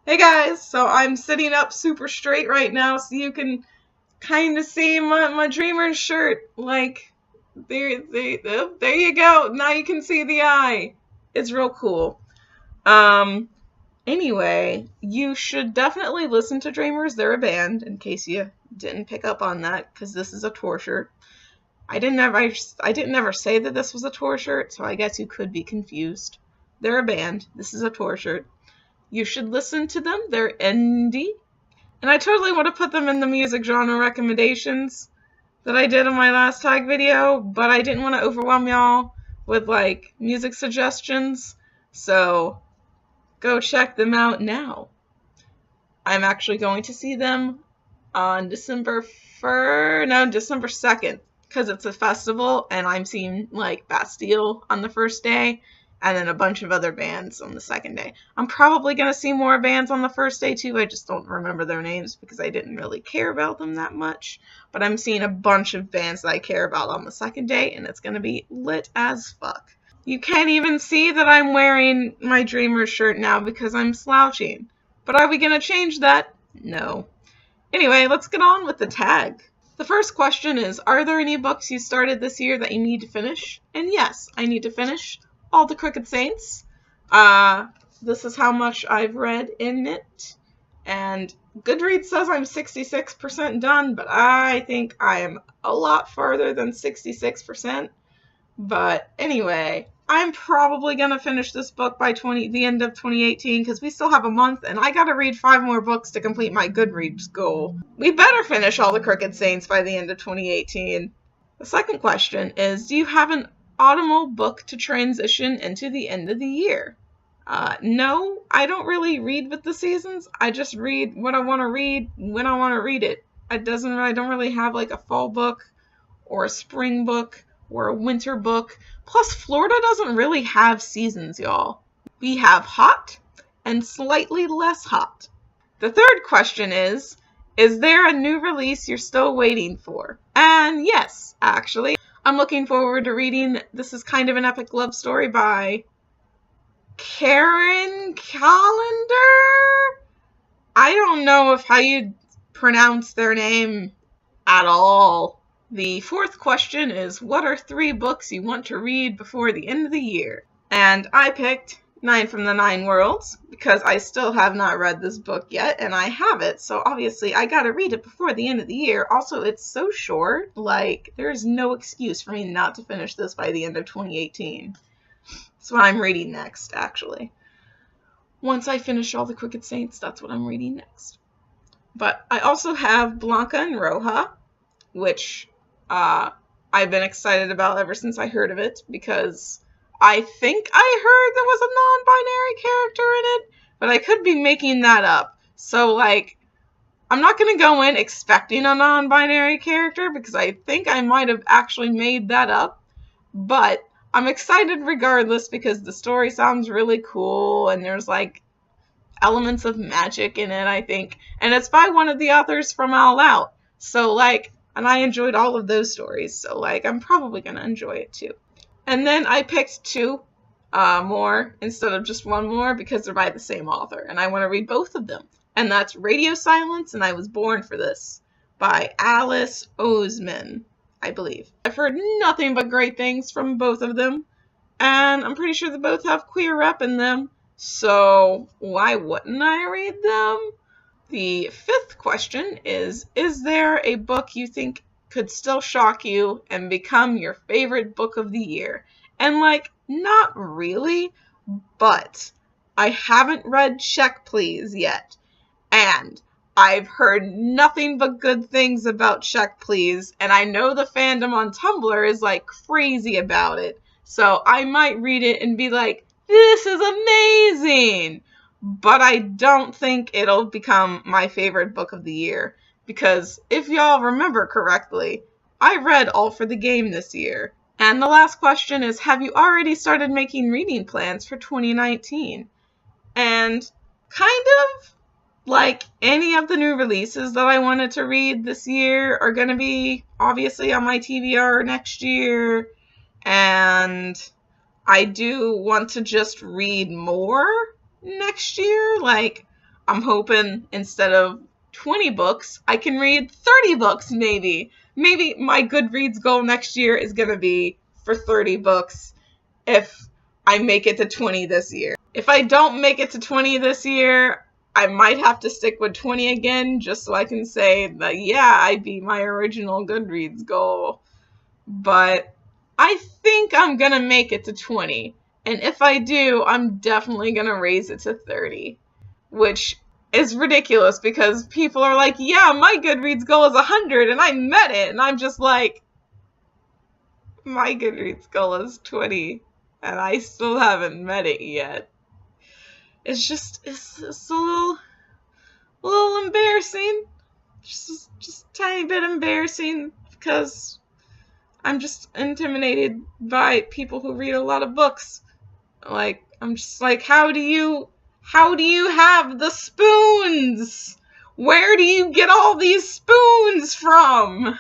Hey guys, so I'm sitting up super straight right now so you can kind of see my dreamer's shirt. Like, there you go. Now you can see the eye. It's real cool. Um, anyway, you should definitely listen to Dreamers. They're a band, in case you didn't pick up on that, because this is a tour shirt. I didn't ever say that this was a tour shirt, so I guess you could be confused. They're a band. This is a tour shirt. You should listen to them. They're indie. And I totally want to put them in the music genre recommendations that I did in my last tag video, but I didn't want to overwhelm y'all with like music suggestions. So go check them out now. I'm actually going to see them on December 2nd, because it's a festival, and I'm seeing like Bastille on the first day, and then a bunch of other bands on the second day. I'm probably going to see more bands on the first day too. I just don't remember their names because I didn't really care about them that much. But I'm seeing a bunch of bands that I care about on the second day, and it's going to be lit as fuck. You can't even see that I'm wearing my Dreamers shirt now because I'm slouching. But are we going to change that? No. Anyway, let's get on with the tag. The first question is, are there any books you started this year that you need to finish? And yes, I need to finish All the Crooked Saints. This is how much I've read in it. And Goodreads says I'm 66% done, but I think I am a lot farther than 66%. But anyway, I'm probably going to finish this book by the end of 2018 because we still have a month and I got to read 5 more books to complete my Goodreads goal. We better finish All the Crooked Saints by the end of 2018. The second question is, do you have an autumnal book to transition into the end of the year? No, I don't really read with the seasons. I just read what I want to read when I want to read it. I don't really have like a fall book or a spring book or a winter book. Plus, Florida doesn't really have seasons, y'all. We have hot and slightly less hot. The third question is there a new release you're still waiting for? And yes, actually, I'm looking forward to reading This Is Kind of an Epic Love Story by Karen Callender? I don't know how you pronounce their name at all. The fourth question is, what are 3 books you want to read before the end of the year? And I picked 9 from the 9 Worlds because I still have not read this book yet, and I have it, so obviously I gotta read it before the end of the year. Also, it's so short, like, there's no excuse for me not to finish this by the end of 2018. That's what I'm reading next, actually. Once I finish All the Crooked Saints, that's what I'm reading next. But I also have Blanca and Roja, which I've been excited about ever since I heard of it, because I think I heard there was a non-binary character in it, but I could be making that up. So, like, I'm not going to go in expecting a non-binary character, because I think I might have actually made that up, but I'm excited regardless because the story sounds really cool, and there's, like, elements of magic in it, I think, and it's by one of the authors from All Out, so, like, and I enjoyed all of those stories, so, like, I'm probably going to enjoy it, too. And then I picked 2 more instead of just 1 more because they're by the same author, and I want to read both of them. And that's Radio Silence and I Was Born for This by Alice Oseman, I believe. I've heard nothing but great things from both of them, and I'm pretty sure they both have queer rep in them, so why wouldn't I read them? The 5th question is there a book you think could still shock you and become your favorite book of the year? And, like, not really, but I haven't read Check Please yet, and I've heard nothing but good things about Check Please, and I know the fandom on Tumblr is, like, crazy about it, so I might read it and be like, this is amazing! But I don't think it'll become my favorite book of the year, because if y'all remember correctly, I read All for the Game this year. And the last question is, have you already started making reading plans for 2019? And kind of like any of the new releases that I wanted to read this year are going to be obviously on my TBR next year, and I do want to just read more next year. Like, I'm hoping instead of 20 books, I can read 30 books maybe. Maybe my Goodreads goal next year is going to be for 30 books if I make it to 20 this year. If I don't make it to 20 this year, I might have to stick with 20 again just so I can say that, yeah, I beat my original Goodreads goal. But I think I'm going to make it to 20. And if I do, I'm definitely going to raise it to 30. Which is ridiculous because people are like, yeah, my Goodreads goal is 100 and I met it. And I'm just like, my Goodreads goal is 20 and I still haven't met it yet. It's a little embarrassing. Just a tiny bit embarrassing because I'm just intimidated by people who read a lot of books. Like, I'm just like, how do you have the spoons? Where do you get all these spoons from?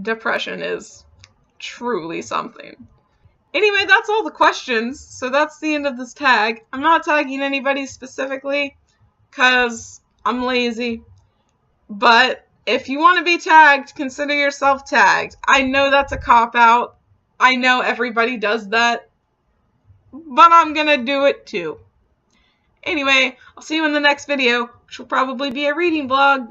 Depression is truly something. Anyway, that's all the questions, so that's the end of this tag. I'm not tagging anybody specifically, because I'm lazy. But if you want to be tagged, consider yourself tagged. I know that's a cop-out. I know everybody does that. But I'm gonna do it too. Anyway, I'll see you in the next video, which will probably be a reading vlog.